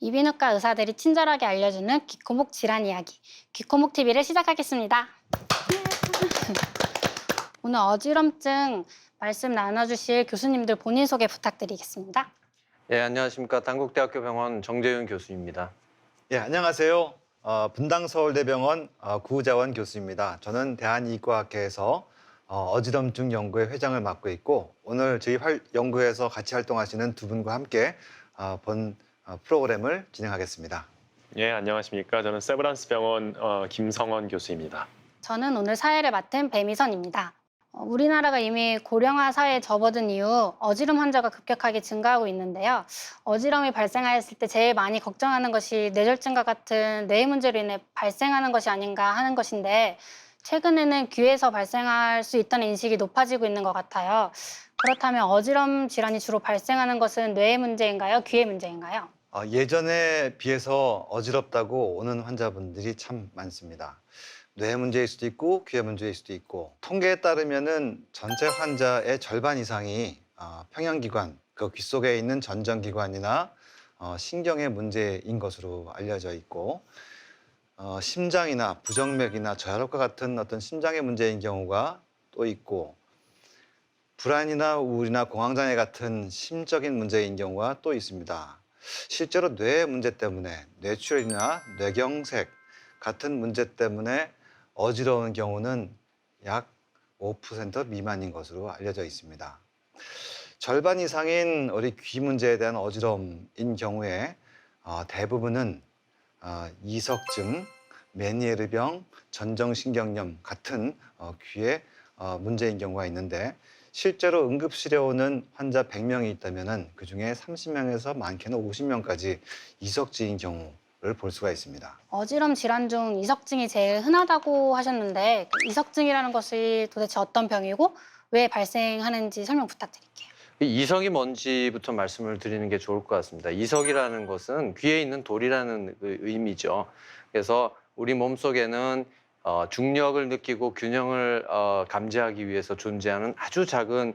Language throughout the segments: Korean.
이비인후과 의사들이 친절하게 알려주는 귀코목 질환 이야기, 귀코목 TV를 시작하겠습니다. 오늘 어지럼증 말씀 나눠주실 교수님들 본인 소개 부탁드리겠습니다. 예, 안녕하십니까. 단국대학교 병원 정재윤 교수입니다. 예, 안녕하세요. 분당서울대병원 구자원 교수입니다. 저는 대한이과학회에서 어지럼증 연구회 회장을 맡고 있고 오늘 저희 연구에서 같이 활동하시는 두 분과 함께 본 프로그램을 진행하겠습니다. 예, 안녕하십니까. 저는 세브란스 병원 김성원 교수입니다. 저는 오늘 사회를 맡은 배미선입니다. 우리나라가 이미 고령화 사회에 접어든 이후 어지럼 환자가 급격하게 증가하고 있는데요. 어지럼이 발생하였을 때 제일 많이 걱정하는 것이 뇌졸중과 같은 뇌의 문제로 인해 발생하는 것이 아닌가 하는 것인데 최근에는 귀에서 발생할 수 있다는 인식이 높아지고 있는 것 같아요. 그렇다면 어지럼 질환이 주로 발생하는 것은 뇌의 문제인가요? 귀의 문제인가요? 예전에 비해서 어지럽다고 오는 환자분들이 참 많습니다. 뇌 문제일 수도 있고 귀의 문제일 수도 있고 통계에 따르면은 전체 환자의 절반 이상이 평형기관, 그 귀 속에 있는 전정기관이나 신경의 문제인 것으로 알려져 있고 심장이나 부정맥이나 저혈압과 같은 어떤 심장의 문제인 경우가 또 있고 불안이나 우울이나 공황장애 같은 심적인 문제인 경우가 또 있습니다. 실제로 뇌 문제 때문에 뇌출혈이나 뇌경색 같은 문제 때문에 어지러운 경우는 약 5% 미만인 것으로 알려져 있습니다. 절반 이상인 우리 귀 문제에 대한 어지러움인 경우에 대부분은 이석증, 메니에르병, 전정신경염 같은 귀의 문제인 경우가 있는데 실제로 응급실에 오는 환자 100명이 있다면 그중에 30명에서 많게는 50명까지 이석증인 경우를 볼 수가 있습니다. 어지럼 질환 중 이석증이 제일 흔하다고 하셨는데 이석증이라는 것이 도대체 어떤 병이고 왜 발생하는지 설명 부탁드릴게요. 이 이석이 뭔지부터 말씀을 드리는 게 좋을 것 같습니다. 이석이라는 것은 귀에 있는 돌이라는 의미죠. 그래서 우리 몸속에는 중력을 느끼고 균형을 감지하기 위해서 존재하는 아주 작은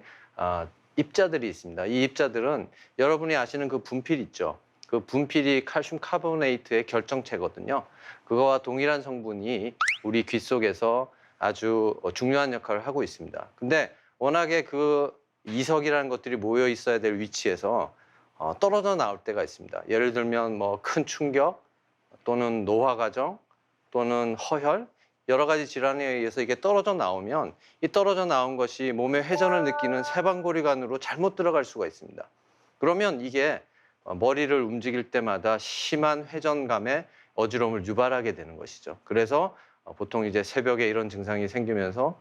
입자들이 있습니다. 이 입자들은 여러분이 아시는 그 분필 있죠. 그 분필이 칼슘 카보네이트의 결정체거든요. 그거와 동일한 성분이 우리 귀 속에서 아주 중요한 역할을 하고 있습니다. 근데 워낙에 그 이석이라는 것들이 모여 있어야 될 위치에서 떨어져 나올 때가 있습니다. 예를 들면 뭐 큰 충격 또는 노화 과정 또는 허혈 여러 가지 질환에 의해서 이게 떨어져 나오면 이 떨어져 나온 것이 몸의 회전을 느끼는 세방고리관으로 잘못 들어갈 수가 있습니다. 그러면 이게 머리를 움직일 때마다 심한 회전감에 어지러움을 유발하게 되는 것이죠. 그래서 보통 이제 새벽에 이런 증상이 생기면서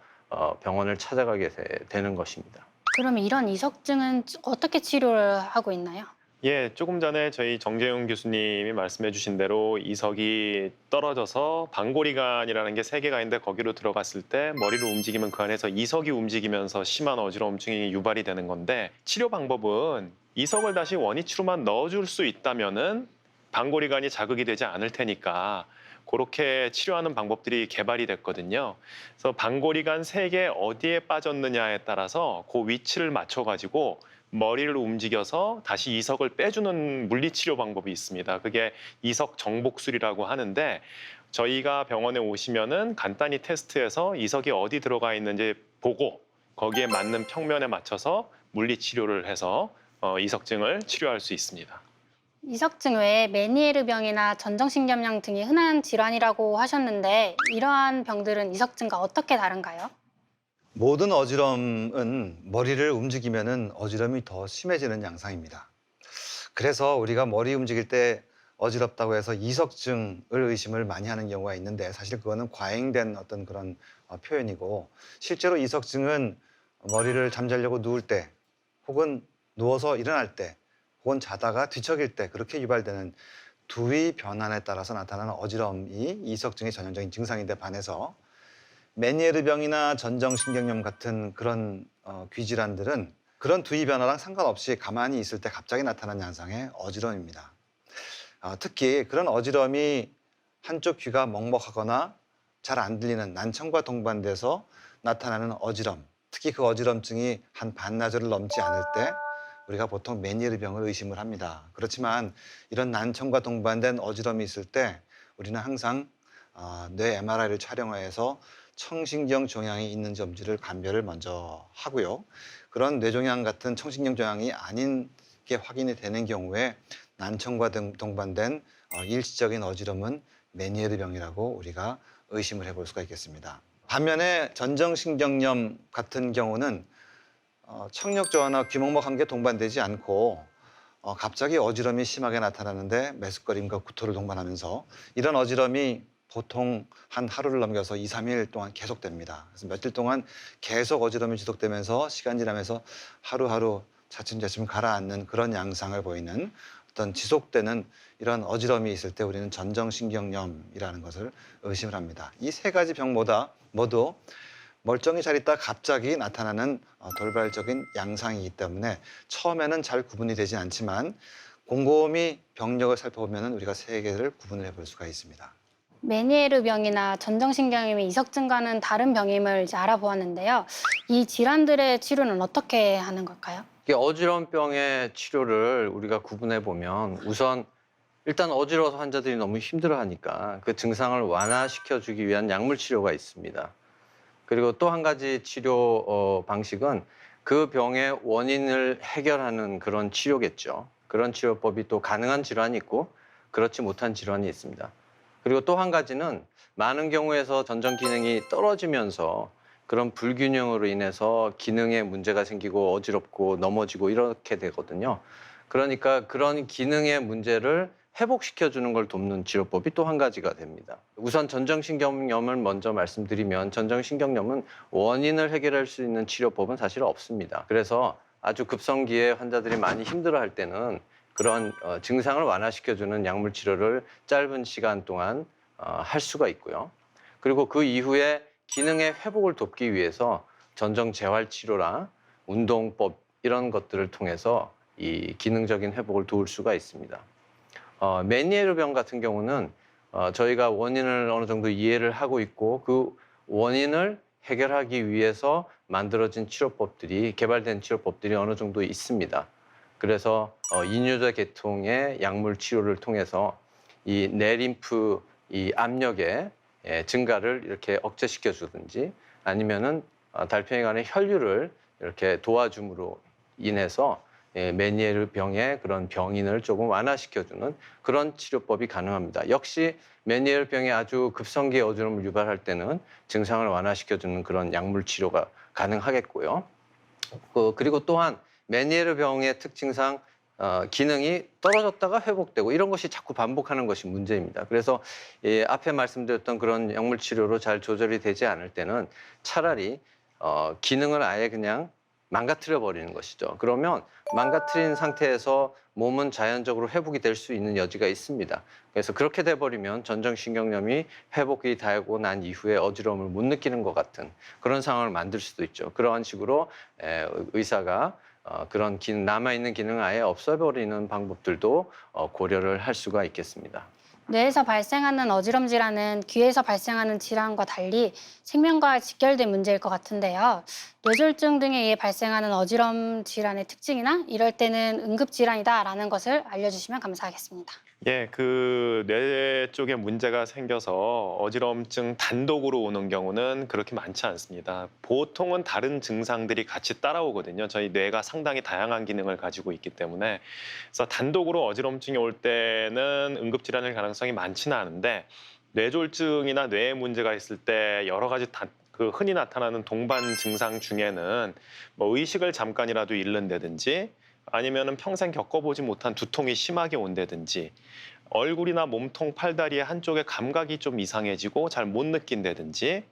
병원을 찾아가게 되는 것입니다. 그럼 이런 이석증은 어떻게 치료를 하고 있나요? 예, 조금 전에 저희 정재윤 교수님이 말씀해 주신 대로 이석이 떨어져서 방골이관이라는 게 3개가 있는데 거기로 들어갔을 때 머리를 움직이면 그 안에서 이석이 움직이면서 심한 어지러움증이 유발이 되는 건데 치료 방법은 이석을 다시 원위치로만 넣어줄 수 있다면은 방골이관이 자극이 되지 않을 테니까 그렇게 치료하는 방법들이 개발이 됐거든요. 그래서 방골이관 3개 어디에 빠졌느냐에 따라서 그 위치를 맞춰가지고 머리를 움직여서 다시 이석을 빼주는 물리치료 방법이 있습니다. 그게 이석 정복술이라고 하는데 저희가 병원에 오시면은 간단히 테스트해서 이석이 어디 들어가 있는지 보고 거기에 맞는 평면에 맞춰서 물리치료를 해서 이석증을 치료할 수 있습니다. 이석증 외에 메니에르병이나 전정신경염 등이 흔한 질환이라고 하셨는데 이러한 병들은 이석증과 어떻게 다른가요? 모든 어지럼은 머리를 움직이면은 어지럼이 더 심해지는 양상입니다. 그래서 우리가 머리 움직일 때 어지럽다고 해서 이석증을 의심을 많이 하는 경우가 있는데 사실 그거는 과잉된 어떤 그런 표현이고 실제로 이석증은 머리를 잠자려고 누울 때 혹은 누워서 일어날 때 혹은 자다가 뒤척일 때 그렇게 유발되는 두위 변환에 따라서 나타나는 어지럼이 이석증의 전형적인 증상인데 반해서 메니에르병이나 전정신경염 같은 그런 귀질환들은 그런 두위 변화랑 상관없이 가만히 있을 때 갑자기 나타나는 양상의 어지럼입니다. 특히 그런 어지럼이 한쪽 귀가 먹먹하거나 잘 안 들리는 난청과 동반돼서 나타나는 어지럼, 특히 그 어지럼증이 한 반나절을 넘지 않을 때 우리가 보통 메니에르병을 의심을 합니다. 그렇지만 이런 난청과 동반된 어지럼이 있을 때 우리는 항상 뇌 MRI를 촬영해서 청신경 종양이 있는지 없는지를 감별을 먼저 하고요. 그런 뇌종양 같은 청신경 종양이 아닌 게 확인이 되는 경우에 난청과 동반된 일시적인 어지럼은 메니에르병이라고 우리가 의심을 해볼 수가 있겠습니다. 반면에 전정신경염 같은 경우는 청력저하나 귀먹먹 한 게 동반되지 않고 갑자기 어지럼이 심하게 나타나는데 메스꺼림과 구토를 동반하면서 이런 어지럼이 보통 한 하루를 넘겨서 2, 3일 동안 계속됩니다. 그래서 며칠 동안 계속 어지럼이 지속되면서 시간 지나면서 하루하루 차츰차츰 가라앉는 그런 양상을 보이는 어떤 지속되는 이런 어지럼이 있을 때 우리는 전정신경염이라는 것을 의심을 합니다. 이 세 가지 병 모두 멀쩡히 잘 있다 갑자기 나타나는 돌발적인 양상이기 때문에 처음에는 잘 구분이 되지 않지만 곰곰이 병력을 살펴보면 우리가 세 개를 구분을 해볼 수가 있습니다. 메니에르병이나 전정신경염의 이석 증가는 다른 병임을 이제 알아보았는데요. 이 질환들의 치료는 어떻게 하는 걸까요? 이게 어지럼병의 치료를 우리가 구분해 보면 우선 일단 어지러워서 환자들이 너무 힘들어하니까 그 증상을 완화시켜주기 위한 약물 치료가 있습니다. 그리고 또 한 가지 치료 방식은 그 병의 원인을 해결하는 그런 치료겠죠. 그런 치료법이 또 가능한 질환이 있고 그렇지 못한 질환이 있습니다. 그리고 또 한 가지는 많은 경우에서 전정 기능이 떨어지면서 그런 불균형으로 인해서 기능에 문제가 생기고 어지럽고 넘어지고 이렇게 되거든요. 그러니까 그런 기능의 문제를 회복시켜주는 걸 돕는 치료법이 또 한 가지가 됩니다. 우선 전정신경염을 먼저 말씀드리면 전정신경염은 원인을 해결할 수 있는 치료법은 사실 없습니다. 그래서 아주 급성기에 환자들이 많이 힘들어할 때는 그런 증상을 완화시켜주는 약물 치료를 짧은 시간 동안 할 수가 있고요. 그리고 그 이후에 기능의 회복을 돕기 위해서 전정 재활 치료나 운동법 이런 것들을 통해서 이 기능적인 회복을 도울 수가 있습니다. 메니에르병 같은 경우는 저희가 원인을 어느 정도 이해를 하고 있고 그 원인을 해결하기 위해서 만들어진 치료법들이 개발된 치료법들이 어느 정도 있습니다. 그래서 이뇨제 계통의 약물 치료를 통해서 이 내림프 이 압력의 증가를 이렇게 억제시켜 주든지 아니면은 달팽이관의 혈류를 이렇게 도와줌으로 인해서 메니에르병의 그런 병인을 조금 완화시켜주는 그런 치료법이 가능합니다. 역시 메니에르병의 아주 급성기 어지럼을 유발할 때는 증상을 완화시켜주는 그런 약물 치료가 가능하겠고요. 그리고 또한 메니에르병의 특징상 기능이 떨어졌다가 회복되고 이런 것이 자꾸 반복하는 것이 문제입니다. 그래서 앞에 말씀드렸던 그런 약물 치료로 잘 조절이 되지 않을 때는 차라리 기능을 아예 그냥 망가뜨려 버리는 것이죠. 그러면 망가뜨린 상태에서 몸은 자연적으로 회복이 될 수 있는 여지가 있습니다. 그래서 그렇게 돼버리면 전정신경염이 회복이 되고 난 이후에 어지러움을 못 느끼는 것 같은 그런 상황을 만들 수도 있죠. 그러한 식으로 의사가 그런 남아있는 기능을 아예 없애버리는 방법들도 고려를 할 수가 있겠습니다. 뇌에서 발생하는 어지럼 질환은 귀에서 발생하는 질환과 달리 생명과 직결된 문제일 것 같은데요. 뇌졸중 등에 의해 발생하는 어지럼 질환의 특징이나 이럴 때는 응급질환이다라는 것을 알려주시면 감사하겠습니다. 예, 그 뇌 쪽에 문제가 생겨서 어지럼증 단독으로 오는 경우는 그렇게 많지 않습니다. 보통은 다른 증상들이 같이 따라오거든요. 저희 뇌가 상당히 다양한 기능을 가지고 있기 때문에. 그래서 단독으로 어지럼증이 올 때는 응급질환일 가능성이 많지는 않은데 뇌졸중이나 뇌에 문제가 있을 때 여러 가지 흔히 나타나는 동반 증상 중에는 뭐 의식을 잠깐이라도 잃는다든지 아니면은 평생 겪어보지 못한 두통이 심하게 온다든지 얼굴이나 몸통, 팔다리의 한쪽에 감각이 좀 이상해지고 잘 못 느낀다든지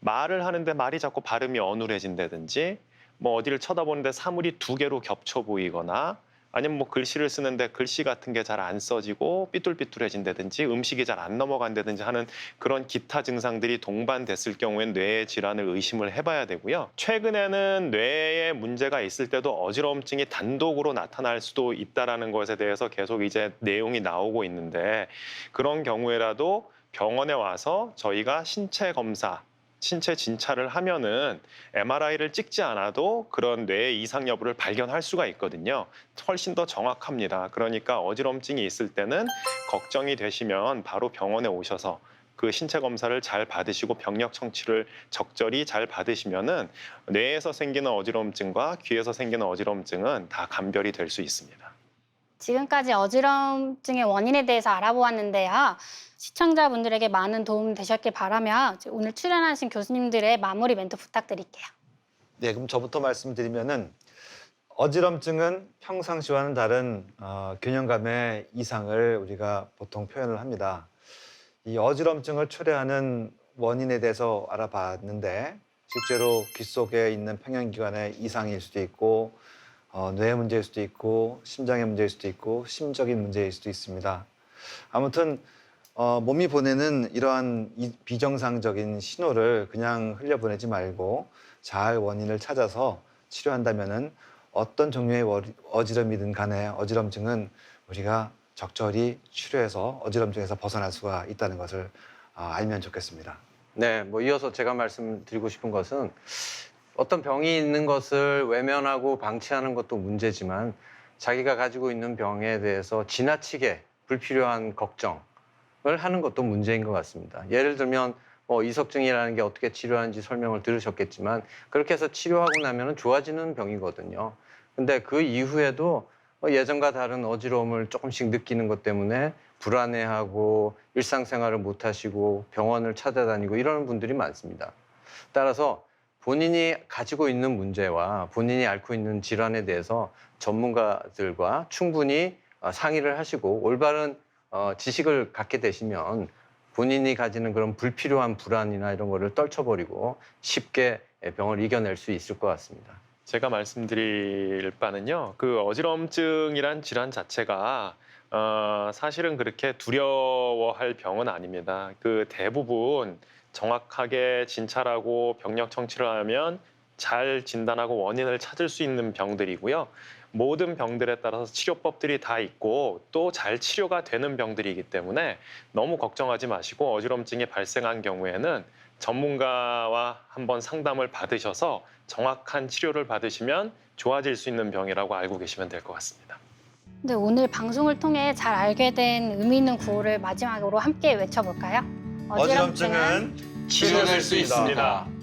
말을 하는데 말이 자꾸 발음이 어눌해진다든지 뭐 어디를 쳐다보는데 사물이 두 개로 겹쳐 보이거나 아니면 뭐 글씨를 쓰는데 글씨 같은 게 잘 안 써지고 삐뚤삐뚤해진다든지 음식이 잘 안 넘어간다든지 하는 그런 기타 증상들이 동반됐을 경우엔 뇌의 질환을 의심을 해봐야 되고요. 최근에는 뇌에 문제가 있을 때도 어지러움증이 단독으로 나타날 수도 있다라는 것에 대해서 계속 이제 내용이 나오고 있는데 그런 경우에라도 병원에 와서 저희가 신체 검사 신체 진찰을 하면은 MRI를 찍지 않아도 그런 뇌의 이상 여부를 발견할 수가 있거든요. 훨씬 더 정확합니다. 그러니까 어지럼증이 있을 때는 걱정이 되시면 바로 병원에 오셔서 그 신체 검사를 잘 받으시고 병력 청취를 적절히 잘 받으시면은 뇌에서 생기는 어지럼증과 귀에서 생기는 어지럼증은 다 감별이 될 수 있습니다. 지금까지 어지럼증의 원인에 대해서 알아보았는데요. 시청자분들에게 많은 도움 되셨길 바라며 오늘 출연하신 교수님들의 마무리 멘트 부탁드릴게요. 네, 그럼 저부터 말씀드리면은 어지럼증은 평상시와는 다른 균형감의 이상을 우리가 보통 표현을 합니다. 이 어지럼증을 초래하는 원인에 대해서 알아봤는데 실제로 귀 속에 있는 평형기관의 이상일 수도 있고 뇌 문제일 수도 있고 심장의 문제일 수도 있고 심적인 문제일 수도 있습니다. 아무튼 몸이 보내는 이러한 비정상적인 신호를 그냥 흘려보내지 말고 잘 원인을 찾아서 치료한다면은 어떤 종류의 어지럼이든 간에 어지럼증은 우리가 적절히 치료해서 어지럼증에서 벗어날 수가 있다는 것을 알면 좋겠습니다. 네, 뭐 이어서 제가 말씀드리고 싶은 것은 어떤 병이 있는 것을 외면하고 방치하는 것도 문제지만 자기가 가지고 있는 병에 대해서 지나치게 불필요한 걱정을 하는 것도 문제인 것 같습니다. 예를 들면 이석증이라는 게 어떻게 치료하는지 설명을 들으셨겠지만 그렇게 해서 치료하고 나면 좋아지는 병이거든요. 근데 그 이후에도 예전과 다른 어지러움을 조금씩 느끼는 것 때문에 불안해하고 일상생활을 못하시고 병원을 찾아다니고 이러는 분들이 많습니다. 따라서 본인이 가지고 있는 문제와 본인이 앓고 있는 질환에 대해서 전문가들과 충분히 상의를 하시고 올바른 지식을 갖게 되시면 본인이 가지는 그런 불필요한 불안이나 이런 거를 떨쳐버리고 쉽게 병을 이겨낼 수 있을 것 같습니다. 제가 말씀드릴 바는요. 그 어지럼증이란 질환 자체가 사실은 그렇게 두려워할 병은 아닙니다. 그 대부분 정확하게 진찰하고 병력 청취를 하면 잘 진단하고 원인을 찾을 수 있는 병들이고요. 모든 병들에 따라서 치료법들이 다 있고 또 잘 치료가 되는 병들이기 때문에 너무 걱정하지 마시고 어지럼증이 발생한 경우에는 전문가와 한번 상담을 받으셔서 정확한 치료를 받으시면 좋아질 수 있는 병이라고 알고 계시면 될 것 같습니다. 네, 오늘 방송을 통해 잘 알게 된 의미 있는 구호를 마지막으로 함께 외쳐볼까요? 어지럼증은 치료될 수 있습니다.